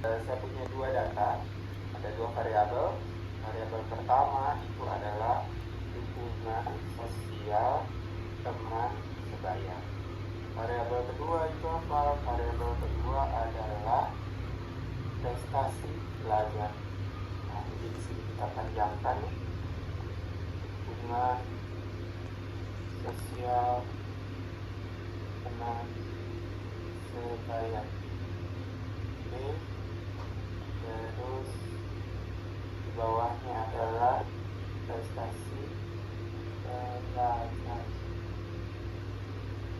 Saya punya dua data, ada dua variabel. Variabel pertama itu adalah dukungan sosial teman sebaya. Variabel kedua itu apa? Variabel kedua adalah prestasi belajar. Nah, jadi di sini kita panjangkan dukungan sosial teman sebaya. Oke. Terus di bawahnya adalah prestasi belajar.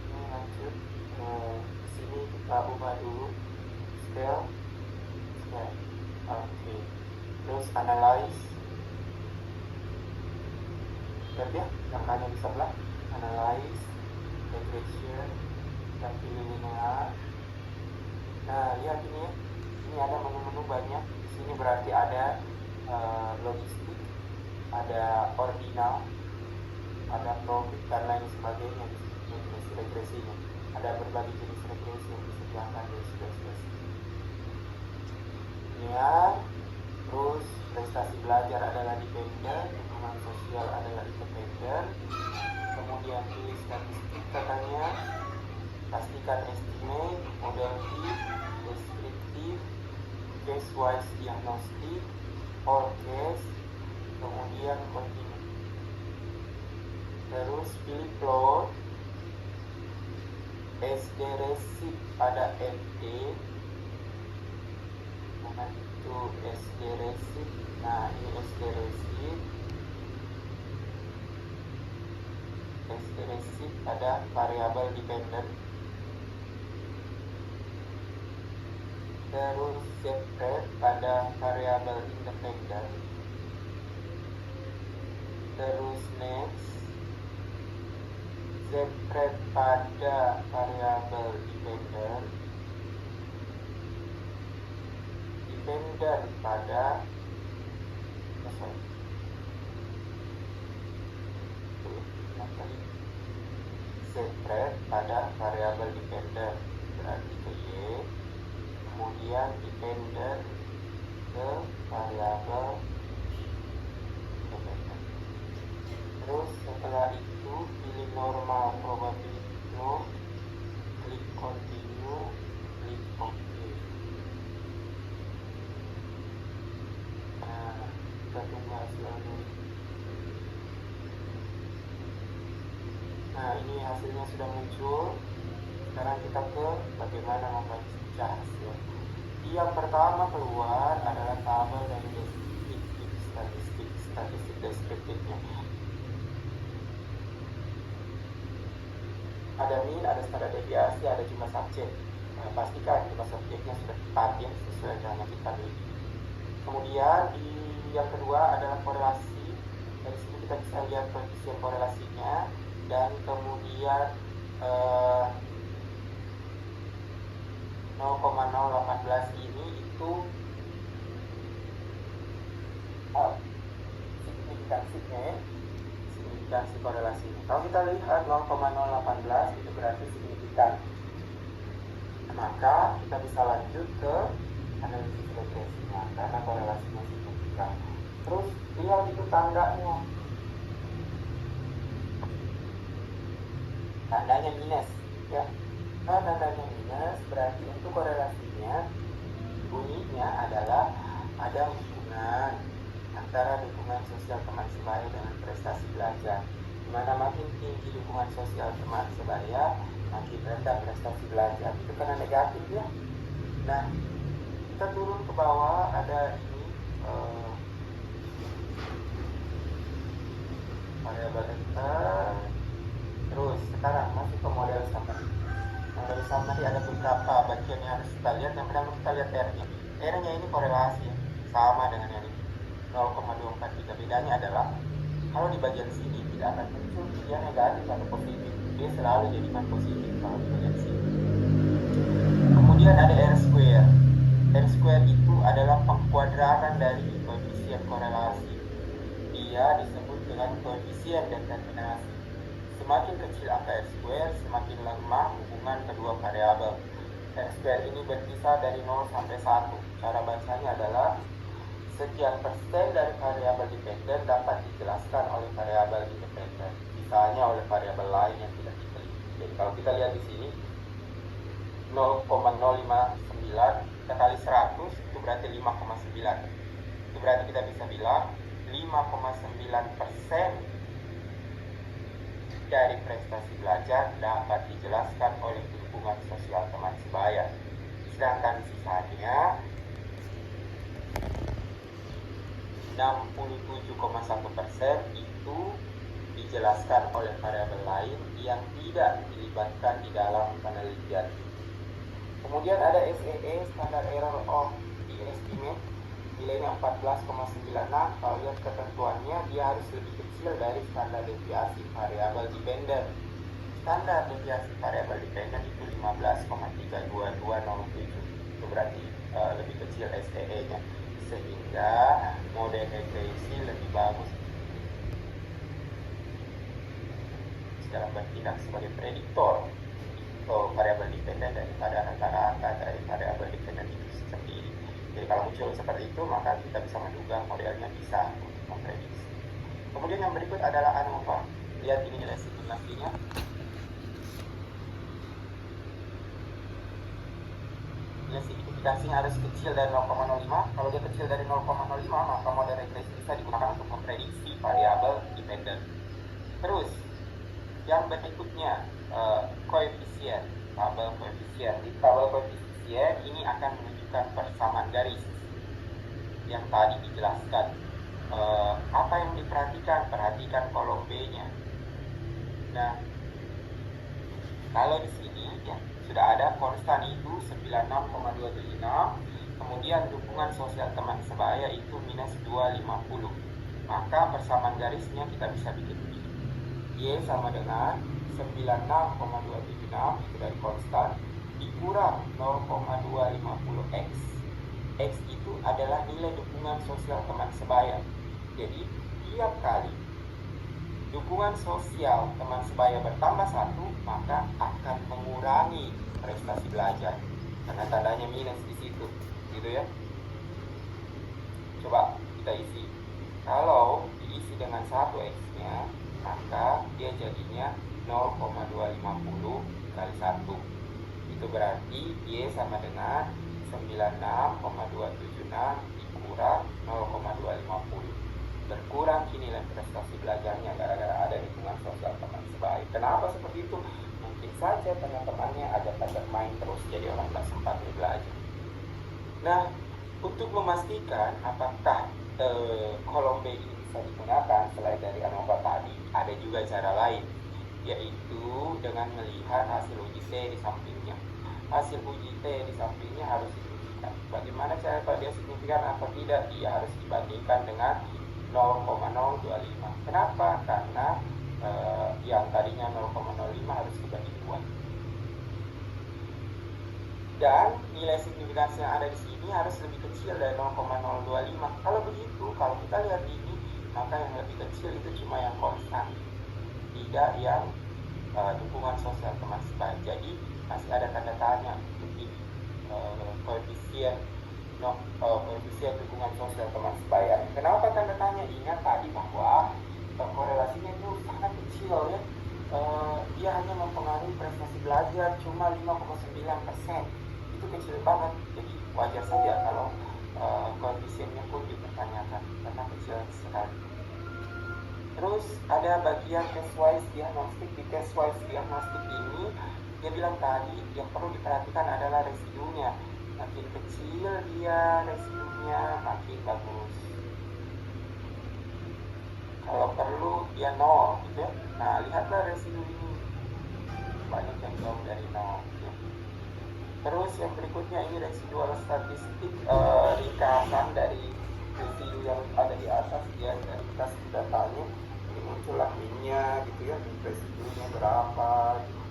Ini lanjut ke sini, kita ubah dulu scale. Oke. Terus analyze. Lihat ya, yang kanan di sebelah. Analyze, regression, dan pilih linear. Nah, lihat ini ya. Ini ada menu-menu banyak. Di sini berarti ada logistik, ada ordinal, ada profit dan lain sebagainya. Jenis regresinya. Ada berbagai jenis regresi yang disediakan dari spreadsheet. Ya, terus prestasi belajar adalah dependent, dukungan sosial adalah independent. Kemudian pilih statistik katanya, pastikan estimate, model fit, deskriptif, case wise diagnostic, forecast, kemudian continue. Terus pilih plot, SD receipt pada FD. Mana itu SD receipt? Nah, ini SD receipt. SD receipt pada variabel dependent. Terus separate pada variabel independent. Terus next, separate pada variabel dependent. Dependent pada separate pada variabel dependent, berarti ke Y. Kemudian dependent ke variabel dependent. Terus setelah itu pilih normal probability flow, klik continue, klik OK. Nah, kita tunggu hasilnya. Nah, ini hasilnya sudah muncul. Sekarang kita ke bagaimana membaca hasil. Yang pertama keluar adalah tabel dari statistik deskriptifnya. Ada mean, ada standar deviasi, ada jumlah subjek. Nah, pastikan jumlah subjeknya sudah tepat ya, sesuai dengan yang kita miliki. Kemudian di yang kedua adalah korelasi. Dari sini kita bisa lihat koefisien korelasinya, dan kemudian 0,018 ini itu signifikansi korelasinya. Kalau kita lihat 0,018 itu berarti signifikan. Maka kita bisa lanjut ke analisis regresinya karena korelasinya signifikan. Terus lihat itu tandanya. Tandanya minus ya. Nah, tandanya minus berarti untuk korelasinya bunyinya adalah ada hubungan antara dukungan sosial teman sebaya dengan prestasi belajar. Dimana makin tinggi dukungan sosial teman sebaya, makin rendah prestasi belajar. Itu karena negatif ya. Nah, kita turun ke bawah, ada ini variabel enter. Terus sekarang masuk ke model summary. Model summary ada beberapa bagian yang harus kita lihat. Yang pertama kita lihat R-nya. R-nya ini korelasi sama dengan yang ini 0,243. Bedanya adalah kalau di bagian sini tidak akan muncul dia negatif atau positif. Dia selalu jadikan positif kalau di bagian sini. Kemudian ada R square. R square itu adalah pengkuadraran dari koefisien korelasi. Dia disebut dengan koefisien determinasi. Semakin kecil angka R square, semakin lemah hubungan kedua variabel. R² ini berkisar dari 0 sampai 1. Cara bacanya adalah sekian persen dari variabel dependen dapat dijelaskan oleh variabel independen, misalnya oleh variabel lain yang tidak diteliti. Jadi kalau kita lihat di sini 0,059 kita kali 100 itu berarti 5,9. Itu berarti kita bisa bilang 5,9% dari prestasi belajar dapat dijelaskan oleh dukungan sosial teman sebaya. Sedangkan sisanya 67,1% itu dijelaskan oleh variabel lain yang tidak dilibatkan di dalam penelitian. Kemudian ada SEE, Standard Error of the Estimate, nilainya 14,96. Kalau lihat ketentuannya, dia harus lebih kecil dari standar deviasi variabel dependen. Standar deviasi variabel dependen itu 15,32207. Itu berarti lebih kecil SEE-nya, sehingga model regresi lebih bagus dalam bertindak sebagai prediktor variabel dependen daripada rata-rata dari variabel dependen itu sendiri. Jadi kalau muncul seperti itu, maka kita bisa menduga modelnya bisa untuk memprediksi. Kemudian yang berikut adalah ANOVA. Lihat ini nilai simulasinya. Nilai signifikansinya harus kecil dari 0,05. Kalau dia kecil dari 0,05, maka model regresi bisa digunakan untuk memprediksi variabel dependen. Terus yang berikutnya koefisien, tabel koefisien. Di tabel koefisien ini akan menunjukkan persamaan garis yang tadi dijelaskan. Apa yang diperhatikan? Perhatikan kolom B-nya. Nah, kalau di sini ya sudah ada konstan itu 96,276, kemudian dukungan sosial teman sebaya itu minus 250. Maka persamaan garisnya kita bisa bikin begini. Y sama dengan 96,276 itu dari konstan dikurang 0,250 X. X itu adalah nilai dukungan sosial teman sebaya. Jadi tiap kali dukungan sosial teman sebaya bertambah 1, maka akan mengurangi prestasi belajar karena tandanya minus di situ, gitu ya. Coba kita isi. Kalau diisi dengan 1X-nya, maka dia jadinya 0,250 kali 1. Itu berarti Y sama dengan 96,276 dikurang 0,250. Berkurang nilai prestasi belajarnya gara-gara ada dukungan sosial teman sebaya. Kenapa seperti itu? Mungkin saja teman-temannya ada pada main terus, jadi orang tak sempat belajar. Nah, untuk memastikan apakah kolom B ini bisa digunakan selain dari ANOVA tadi, ada juga cara lain, yaitu dengan melihat hasil uji T di sampingnya. Hasil uji T di sampingnya harus ditunjukkan. Bagaimana cara dia signifikan atau tidak? Dia harus dibandingkan dengan 0,025. Kenapa? Karena yang tadinya 0,05 harus dibagi 2. Dan nilai signifikansi yang ada di sini harus lebih kecil dari 0,025. Kalau begitu, kalau kita lihat ini, maka yang lebih kecil itu cuma yang konstan, tidak yang dukungan sosial teman sebaya. Jadi masih ada tanda tanya untuk ini koefisien dukungan sosial teman sebaya. Kenapa tanda tanya? Ingat tadi bahwa korelasinya itu sangat kecil ya. Dia hanya mempengaruhi prestasi belajar cuma 5,9%. Itu kecil banget. Jadi wajar saja kalau koefisiennya pun dipertanyakan karena kecil sekali. Terus ada bagian case wise diagnostik. Di case wise diagnostik ini dia bilang tadi yang perlu diperhatikan adalah residunya. Makin kecil dia residunya, makin bagus. Kalau perlu dia 0 gitu ya. Nah, lihatlah residu ini banyak yang jauh dari 0 ya. Terus yang berikutnya ini residual statistik, ringkasan dari residu yang ada di atas ya, dan kita sudah tanya ini muncullah minnya gitu ya, residunya berapa gitu.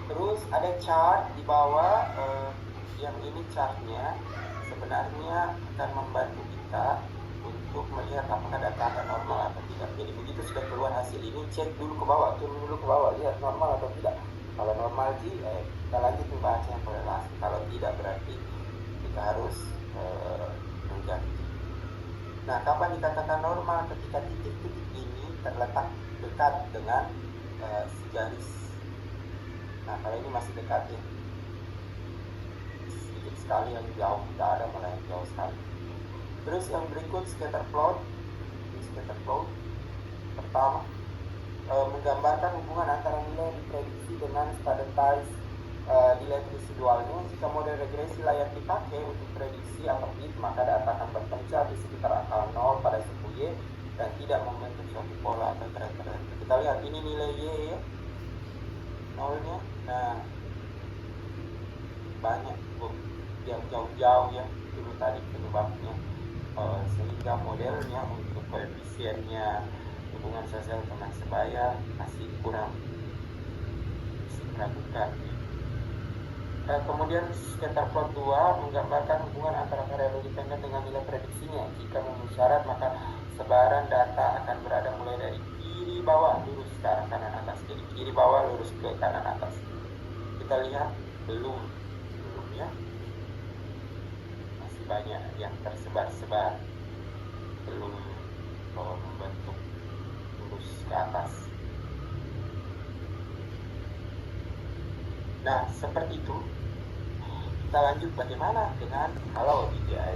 Terus ada chart di bawah, yang ini chartnya sebenarnya akan membantu kita untuk melihat apakah data Anda normal atau tidak. Jadi begitu sudah keluar hasil ini, cek dulu ke bawah, turun dulu ke bawah, lihat normal atau tidak. Kalau normal G, kita lanjut membahas yang korelasi. Kalau tidak berarti kita harus mengganti. Nah, kapan dikatakan normal? Ketika titik-titik ini terletak dekat dengan si garis. Nah, kalau ini masih dekat ya, sedikit sekali, yang jauh tidak ada, malah yang jauh sekali. Terus yang berikut scatter plot. Scatter plot pertama menggambarkan hubungan antara nilai yang diprediksi dengan standardized nilai residualnya. Jika model regresi layak dipakai untuk prediksi atau bit, maka data akan berpencar di sekitar angka 0 pada suku Y dan tidak membentuk suatu pola atau tren tertentu. Kita lihat ini nilai Y ya, nolnya. Nah, banyak yang jauh-jauh ya dulu tadi penyebabnya, sehingga modelnya untuk koefisiennya hubungan sosial teman sebaya masih kurang, masih meragukan. Kemudian scatter plot 2 menggambarkan hubungan antara variabel dependen dengan nilai prediksinya. Jika memenuhi syarat, maka sebaran data akan berada mulai dari kiri bawah lurus ke arah kanan atas. Jadi kiri bawah lurus ke kanan atas. Kita lihat belum ya, masih banyak yang tersebar-sebar, belum membentuk lurus ke atas. Nah, seperti itu. Kita lanjut bagaimana dengan kalau DJI